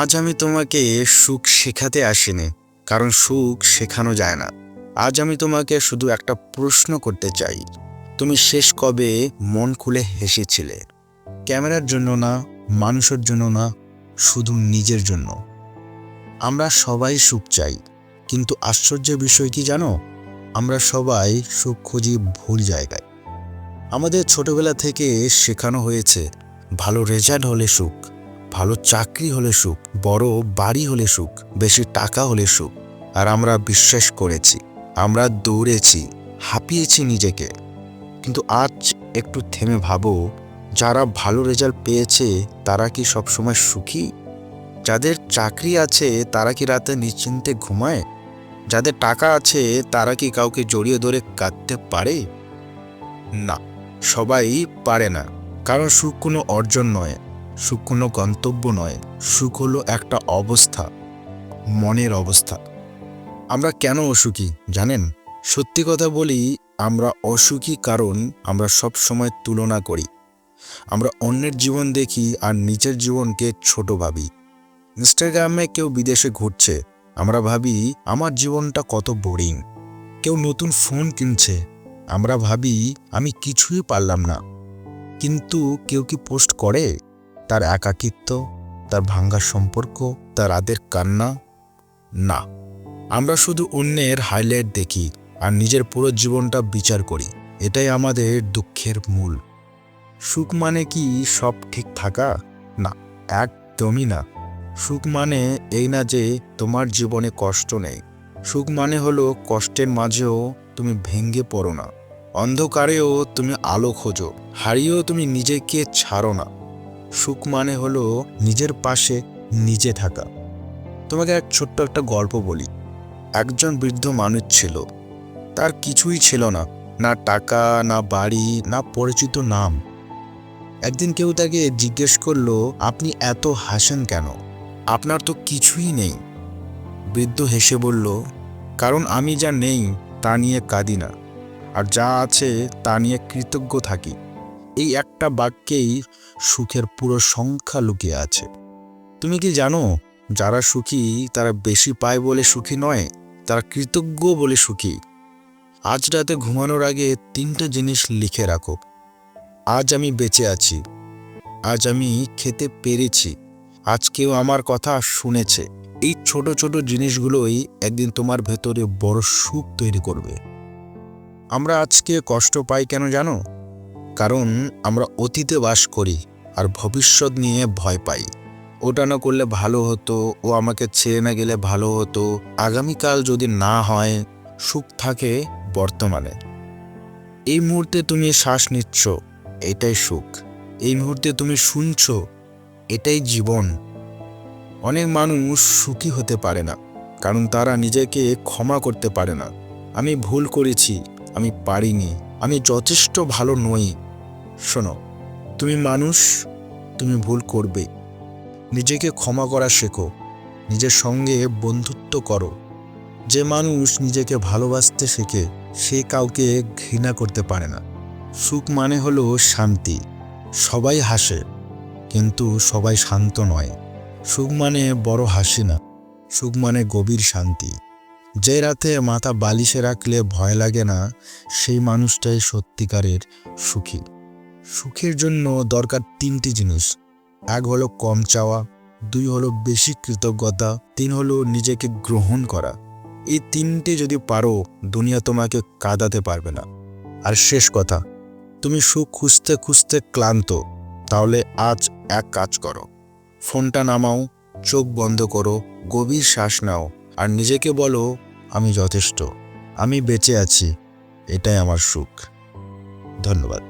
আজ আমি তোমাকে সুখ শেখাতে আসিনি, কারণ সুখ শেখানো যায় না। আজ আমি তোমাকে শুধু একটা প্রশ্ন করতে চাই। তুমি শেষ কবে মন খুলে হেসেছিলে? ক্যামেরার জন্য না, মানুষের জন্য না, শুধু নিজের জন্য। আমরা সবাই সুখ চাই, কিন্তু আশ্চর্যের বিষয় কি জানো? আমরা সবাই সুখ খুঁজি ভুল জায়গায়। আমাদের ছোটবেলা থেকে শেখানো হয়েছে ভালো রেজাল্ট হলে সুখ, ভালো চাকরি হলে সুখ, বড় বাড়ি হলে সুখ, বেশি টাকা হলে সুখ। আর আমরা বিশ্বাস করেছি, আমরা দৌড়েছি, হাঁপিয়েছি নিজেকে। কিন্তু আজ একটু থেমে ভাবো, যারা ভালো রেজাল্ট পেয়েছে তারা কি সবসময় সুখী? যাদের চাকরি আছে তারা কি রাতে নিশ্চিন্তে ঘুমায়? যাদের টাকা আছে তারা কি কাউকে জড়িয়ে ধরে কাঁদতে পারে? না, সবাই পারে না। কারণ সুখ কোনো অর্জন নয়, সুখ কোনো গন্তব্য নয়, সুখ হলো একটা অবস্থা, মনের অবস্থা। আমরা কেন অসুখী জানেন? সত্যি কথা বলি, আমরা অসুখী কারণ আমরা সব সময় তুলনা করি। আমরা অন্যের জীবন দেখি আর নিজের জীবনকে ছোট ভাবি। ইনস্টাগ্রামে কেউ বিদেশে ঘুরছে, আমরা ভাবি আমার জীবনটা কত বোরিং। কেউ নতুন ফোন কিনছে, আমরা ভাবি আমি কিছুই পারলাম না। কিন্তু কেউ কি পোস্ট করে তার একাকিত্ব, তার ভাঙ্গা সম্পর্ক, তার রাতের কান্না? না, আমরা শুধু অন্যের হাইলাইট দেখি আর নিজের পুরো জীবনটা বিচার করি। এটাই আমাদের দুঃখের মূল। সুখ মানে কি সব ঠিক থাকা? না, একদমই না। সুখ মানে এই না যে তোমার জীবনে কষ্ট নেই। সুখ মানে হলো কষ্টের মাঝেও তুমি ভেঙে পড়ো না, অন্ধকারেও তুমি আলো খোঁজো, হারিয়েও তুমি নিজেকে ছাড়ো না। সুখ মানে হলো নিজের পাশে নিজে থাকা। তোমাকে ছোট্ট একটা গল্প বলি। একজন বৃদ্ধ মানুষ ছিল, তার কিছুই ছিল না, না টাকা, না বাড়ি, না পরিচিত নাম। একদিন কেউ তাকে জিজ্ঞেস করলো, আপনি এত হাসেন কেন? আপনার তো কিছুই নেই। বৃদ্ধ হেসে বলল, কারণ আমি যা নেই তা নিয়ে কাঁদি না, আর যা আছে তা নিয়ে কৃতজ্ঞ থাকি। এই একটা বাক্যেই সুখের পুরো সংখ্যা লুকিয়ে আছে। তুমি কি জানো, যারা সুখী তারা বেশি পায় বলে সুখী নয়, তারা কৃতজ্ঞ বলে সুখী। আজ রাতে ঘুমানোর আগে 3টা জিনিস লিখে রাখো। আজ আমি বেঁচে আছি, আজ আমি খেতে পেরেছি, আজ কেউ আমার কথা শুনেছে। এই ছোট ছোট জিনিসগুলোই একদিন তোমার ভেতরে বড় সুখ তৈরি করবে। আমরা আজকে কষ্ট পাই কেন জানো? কারণ আমরা অতীতে বাস করি আর ভবিষ্যৎ নিয়ে ভয় পাই। ওটা না করলে ভালো হতো, ও আমাকে ছেড়ে না গেলে ভালো হতো, আগামীকাল যদি না হয়। সুখ থাকে বর্তমানে। এই মুহূর্তে তুমি শ্বাস নিচ্ছ, এটাই সুখ। এই মুহূর্তে তুমি শুনছো, এটাই জীবন। অনেক মানুষ সুখী হতে পারে না কারণ তারা নিজেকে ক্ষমা করতে পারে না। আমি ভুল করেছি, আমি পারিনি, আমি যথেষ্ট ভালো নই। শোনো, তুমি মানুষ, তুমি ভুল করবে। নিজেকে ক্ষমা করা শেখো, নিজের সঙ্গে বন্ধুত্ব করো। যে মানুষ নিজেকে ভালোবাসতে শেখে সে কাউকে ঘৃণা করতে পারে না। সুখ মানে হলো শান্তি। সবাই হাসে, কিন্তু সবাই শান্ত নয়। সুখ মানে বড় হাসি না, সুখ মানে গভীর শান্তি। যে রাতে মাথা বালিশে রাখলে ভয় লাগে না, সেই মানুষটাই সত্যিকারের সুখী। সুখের জন্য দরকার 3টি জিনিস। 1 হলো কম চাওয়া, 2 হলো বেশি কৃতজ্ঞতা, 3 হলো নিজেকে গ্রহণ করা। এই 3টে যদি পারো, দুনিয়া তোমাকে কাঁদাতে পারবে না। আর শেষ কথা, তুমি সুখ খুঁজতে খুঁজতে ক্লান্ত, তাহলে আজ এক কাজ করো, ফোনটা নামাও, চোখ বন্ধ করো, গভীর শ্বাস নাও আর নিজেকে বলো, আমি যথেষ্ট, আমি বেঁচে আছি, এটাই আমার সুখ। ধন্যবাদ।